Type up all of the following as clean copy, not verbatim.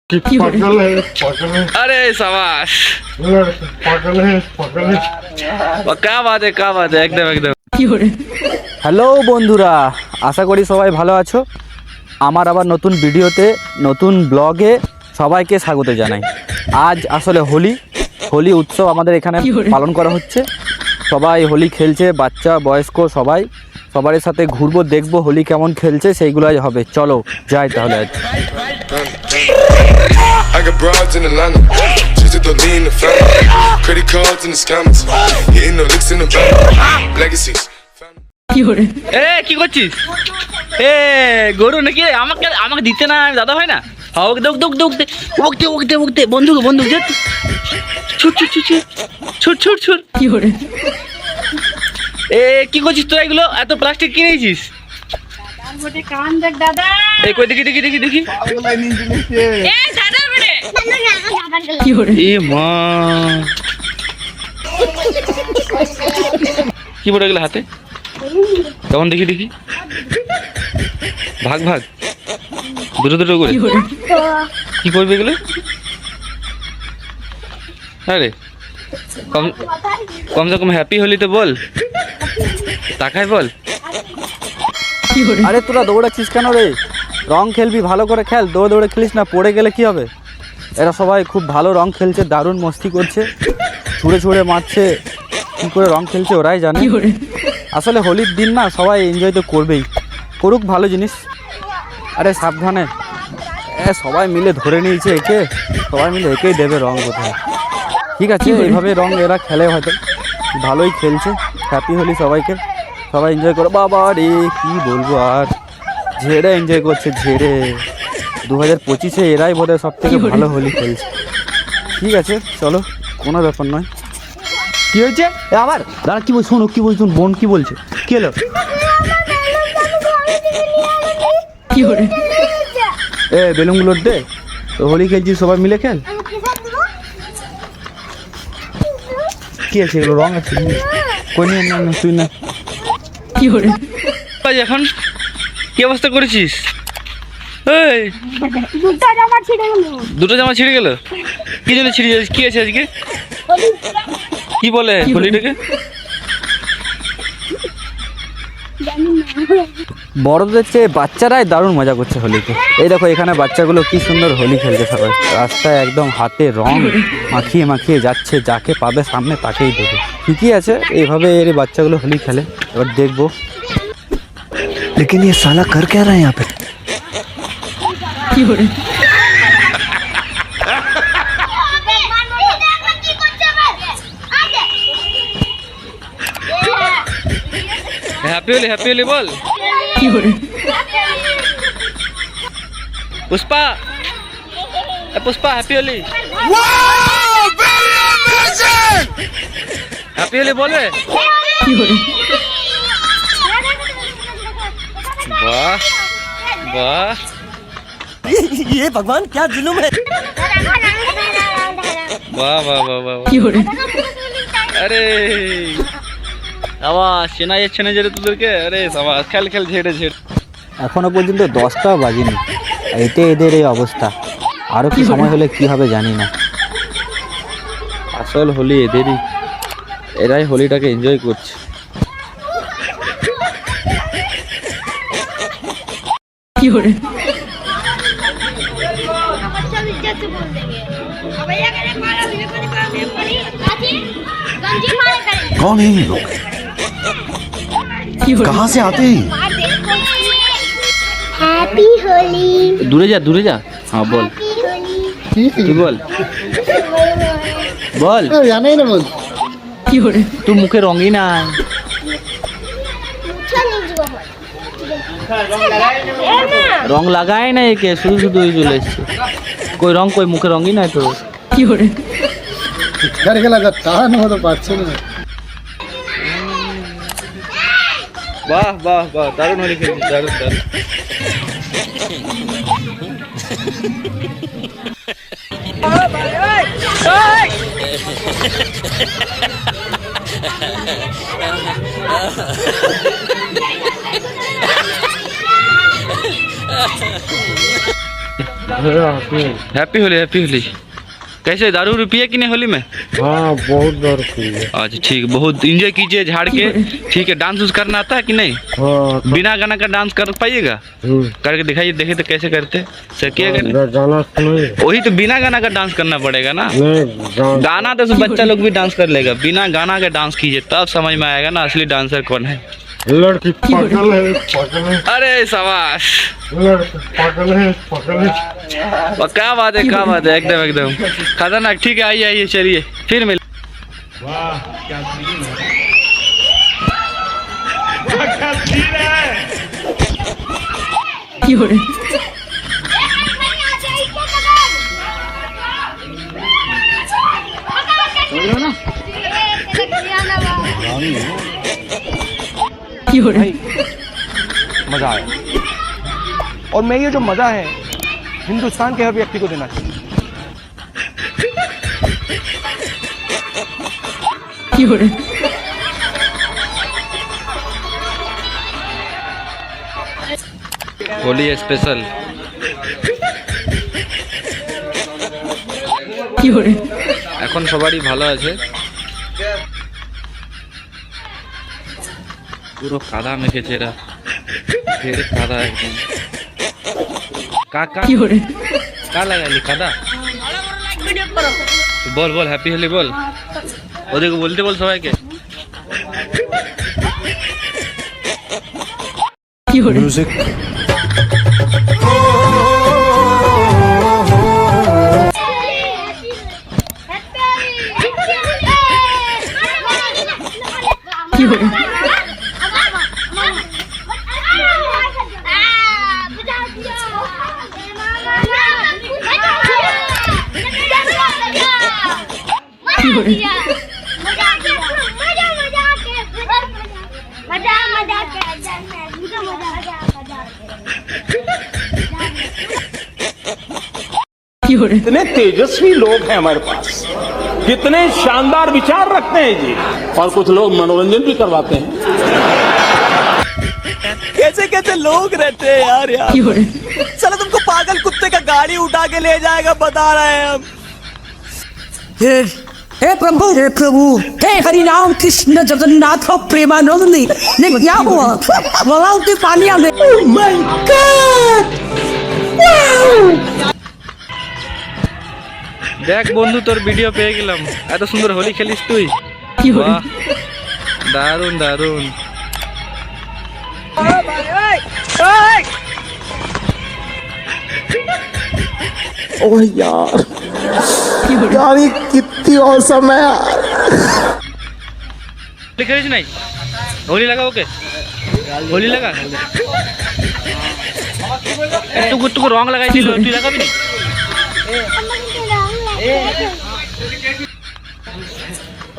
अरे शाबाश क्या बात है एकदम एकदम। হ্যালো বন্ধুরা, আশা করি সবাই ভালো আছো। আমার আবার নতুন ভিডিওতে নতুন ব্লগে সবাইকে স্বাগত জানাই। আজ আসলে হোলি উৎসব আমাদের এখানে পালন করা হচ্ছে। সবাই হোলি খেলছে, বাচ্চা বয়স্ক সবার সাথে ঘুরবো, দেখবো হোলি কেমন খেলছে, সেইগুলোই হবে। চলো যাই তাহলে আজ। I got broads in Atlanta, just to throw me in the family. Credit cards in the scammers, hitting the licks in the bank. Legacies. এ কি করছিস? এ গরু নাকি? আমাকে দিতে না, দাদা হয় না। ওকে দৌক দৌক দৌক ওকে বন্ধু ছুট ছুট ছুট ছুট ছুট ছুট কি করে? এ কি করছিস তোরা? এগুলো এত প্লাস্টিক কিনেছিস? এই কই দেখি দেখি দেখি দেখি। এ মা, কি বলে গেলে হাতে? কেমন দেখি দেখি, ভাগ ভাগ দুটো দুটো করে কি করবে এগুলো? আরে কমসে কম হ্যাপি হোলি তো বল, তাকায় বল। আরে তোরা দৌড়াচ্ছিস কেন রে? রং খেলবি, ভালো করে খেল, দৌড়ে দৌড়ে খেলিস না, পড়ে গেলে কি হবে? এরা সবাই খুব ভালো রং খেলছে, দারুণ মস্তি করছে, ছুঁড়ে ছুঁড়ে মারছে, কী করে রং খেলছে ওরাই জানে। আসলে হোলির দিন না, সবাই এনজয় তো করবেই, করুক, ভালো জিনিস। আরে সাবধানে, সবাই মিলে ধরে নিয়েছে একে, সবাই মিলে একেই দেবে রং কোথায়। ঠিক আছে, এইভাবে রং এরা খেলে, হয়তো ভালোই খেলছে। হ্যাপি হোলি সবাইকে, সবাই এনজয় করো। বাবা রে কী বলবো আর, ঝেড়ে এনজয় করছে, ঝেড়ে 2025-এ এরাই বোধহয় সব থেকে ভালো হোলি খেলছে। ঠিক আছে চলো, কোনো ব্যাপার নয়। কী হয়েছে আবার? দাঁড়া, কী বল, শোনো কী বলছো, বোন কী বলছে, কী হলো? এ বেলুনগুলো দে, তো হোলি খেলছিস, সবাই মিলে খেল। কি আছে এগুলো? রং আছে, কই নিয়ে না, তুই না। কি করে এখন কি অবস্থা করেছিস? এই দুটো জামা ছিঁড়ে গেল, কি জন্য ছিঁড়ে যাচ্ছিস? কি আছে আজকে? কি বলে হোলিটাকে? বড়দের চেয়ে বাচ্চারাই দারুণ মজা করছে হোলিতে। এই দেখো এখানে বাচ্চাগুলো কি সুন্দর হোলি খেলছে, সবাই রাস্তায় একদম হাতে রং মাখিয়ে মাখিয়ে যাচ্ছে, যাকে পাবে সামনে তাকেই দেবে। ঠিকই আছে, এইভাবে এর বাচ্চাগুলো হোলি খেলে। এবার দেখবো। लेकिन ये साला कर क्या रहा है यहाँ पे? হ্যাপি হোলি বল। পুষ্পা হ্যাপি হোলি, হ্যাপি হোলি বলবে। वाह वाह, ये भगवान क्या जुलुम है? वाह वाह वाह वाह। अरे আবার চেনা যাচ্ছে না যেটা তোদেরকে। আরে সবাই খেল খেল, ঝেড়ে ঝেড়ে। এখনো পর্যন্ত 10টাও বাজিনি, এতে এদের এই অবস্থা। আরও কি সময় হলে কি হবে জানি না। আসল হোলি এদেরই, এরাই হোলিটাকে এনজয় করছে। कौन है ये लोग? कहाँ से आते हैं? हैप्पी होली। দূরে যা। হ্যাঁ বল, তুই বল বল। জানাই না বল। তুই মুখে রঙই নাই। রং লাগাই না একে, শুধু শুধু ওই চলে এসছে। কই রং কই? মুখে রঙই নাই তো। টান হতে পারছে না। বাহ বাহ বাহ, দারুণ হোলি খেলছিস, দারুণ দারুণ। Happy Holi happy Holi. कैसे दारू उरू पिए कि नहीं होली में? हाँ बहुत डर की है। अच्छा ठीक, बहुत इंजॉय कीजिए झाड़ के। ठीक है, डांस उस करना आता है कि नहीं? हाँ बिना गाना का डांस कर पाइएगा? करके दिखाइए, देखे तो कैसे करते सकिएगा नहीं? गाना सुनिए। वही तो बिना गाना का डांस करना पड़ेगा ना। नहीं गाना तो बच्चा लोग भी डांस कर लेगा, बिना गाना के डांस कीजिए तब समझ में आएगा ना असली डांसर कौन है। लड़की पागल है पागल है। अरे शाबाश, लड़की पागल है पागल है। क्या बात है, क्या बात है, एकदम एकदम खतरनाक। ठीक है, आइए आइए, चलिए फिर मिल। मजा आया, और मैं ये जो मजा है हिंदुस्तान के हर व्यक्ति को देना चाहिए। होली स्पेशल। এখন সবারই ভালো আছে। পুরো কাদা মেখেছে এরা, ঢের কাদা একদম। কাকা কা লাগাইলি কাদা? বল বল হ্যাপি হোলি বল, ওদেরকে বলতে বল সবাইকে। म्यूजिक कितने तेजस्वी लोग हैं हमारे पास, कितने शानदार विचार रखते हैं जी, और कुछ लोग मनोरंजन भी करवाते हैं। कैसे कैसे लोग रहते हैं यार साला तुमको पागल कुत्ते का गाड़ी उठा के ले जाएगा, बता रहे हैं हम। हे प्रभु हे हरि राम कृष्ण जगन्नाथ प्रेमानंद ने क्या हुआ? बोला उनके पानी आ गए। Oh my God! দেখ বন্ধু, তোর ভিডিও পেয়ে গেলাম। এত সুন্দর হোলি খেলিস তুই, বাহ দারুন দারুন। ओह यार गाड़ी कितनी औसम है यार। হোলি খেলিস নাই? হোলি লাগা ওকে, হোলি লাগা। একটু একটু রং লাগাইছিল, তুই লাগাবি না?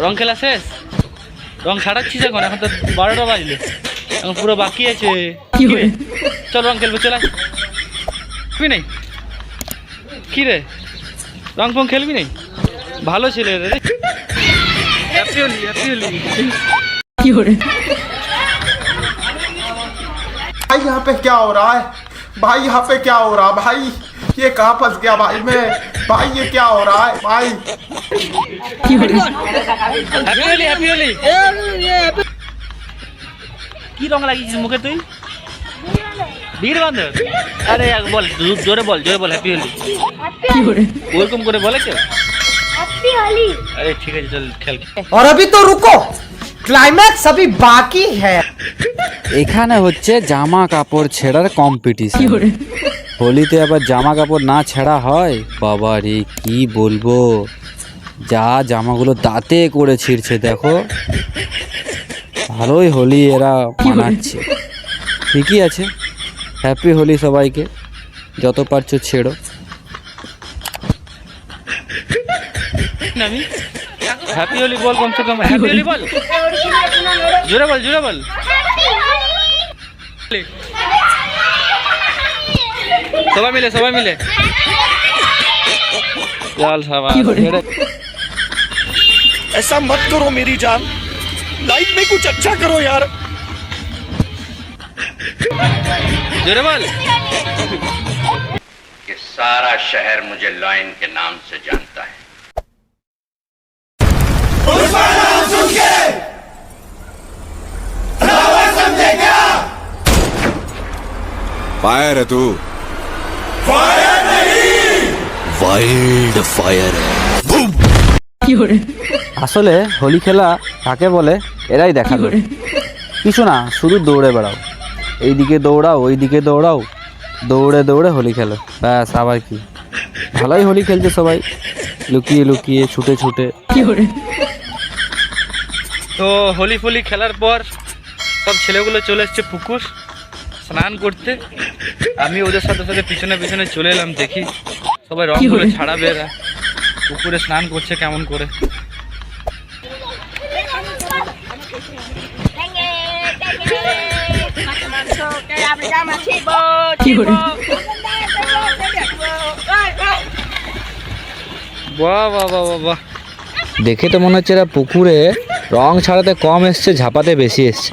রং খেলা শেষ, রং ছাড়াচ্ছিস এখন? এখন তো 12টা বাজলে, এখন পুরো বাকি আছে। চল রং খেলবো, চল খেলবি নাই? কি রে রং ফং খেলবি নাই? ভালো ছেলে রে। Happy Holi happy Holi. भाई यहाँ पे क्या हो रहा है? भाई यहाँ पे क्या हो रहा है? भाई ये कहाँ फंस गया भाई मैं? भाई ये क्या हो रहा है भाई? Happy Holi happy Holi. কি রং লাগিয়েছিস মুখে তুই? বীর বান্ধব? আরে বল জোরে বল, জোরে বল হ্যাপি হোলি। ওরকম করে বলে কেউ? হ্যাপি হোলি। আরে ঠিক আছে চল খেল। और अभी तो रुको, क्लाइमैक्स अभी बाकी है। এখানে হচ্ছে জামা কাপড় ছেঁড়ার কম্পিটিশন। হোলিতে আবার জামা কাপড় না ছেঁড়া হয়? বাবা রে কি বলবো, যা জামাগুলো দাঁতে করে ছিঁড়ছে দেখো। ভালোই হোলি এরা মানাচ্ছে, ঠিকই আছে। হ্যাপি হোলি সবাইকে, যত পারছো ছেড়ো। আমি হ্যাপি হোলি বল, কমসে কম হ্যাপি হোলি বল, জোরে বল জোরে বল। সবাই মিলে সবাই মিলে चल शाबाश। ऐसा मत करो मेरी जान, लाइफ में कुछ अच्छा करो यार। जोरे बोल। Yes. सारा शहर मुझे लॉयन के नाम से जानता है। फायर है तू, वाइल्ड फायर है। আসলে হোলি খেলা কাকে বলে এরাই দেখাবে, কিছু না, শুধু দৌড়ে বেড়াও, এইদিকে দৌড়াও ওইদিকে দৌড়াও, দৌড়ে দৌড়ে হোলি খেলো, ব্যাস। আবার কি, ভালোই হোলি খেলছে সবাই, লুকিয়ে লুকিয়ে ছুটে ছুটে। তো হোলি ফোলি খেলার পর সব ছেলেগুলো চলে এসছে পুকুর স্নান করতে। আমি ওদের সাথে সাথে পিছনে পিছনে চলে এলাম, দেখি সবাই রংগুলো ছাড়াবে, এরা পুকুরে স্নান করছে কেমন করে। বাহ বাহ বাহ বাহ বাহ, দেখে তো মনে হচ্ছে এরা পুকুরে রং ছাড়াতে কম এসছে, ঝাপাতে বেশি এসছে।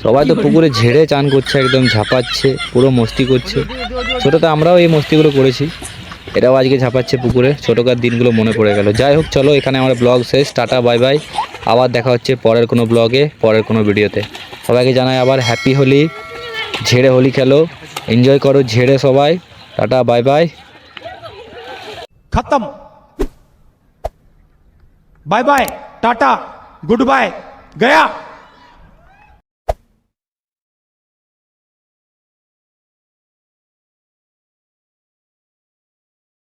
সবাই তো পুকুরে ঝেড়ে চান করছে, একদম ঝাপাচ্ছে, পুরো মস্তি করছে। ছোটোতে আমরাও এই মস্তিগুলো করেছি, এরাও আজকে ঝাপাচ্ছে পুকুরে। ছোটোকার দিনগুলো মনে পড়ে গেল। যাই হোক, চলো এখানে আমার ব্লগ শেষ, টাটা বাই বাই। আবার দেখা হচ্ছে পরের কোনো ব্লগে, পরের কোনো ভিডিওতে। সবাইকে জানাই আবার হ্যাপি হোলি, ঝেড়ে হোলি খেলো, এনজয় করো ঝেড়ে সবাই। Tata bye bye. खत्म, bye bye, tata, goodbye, गया।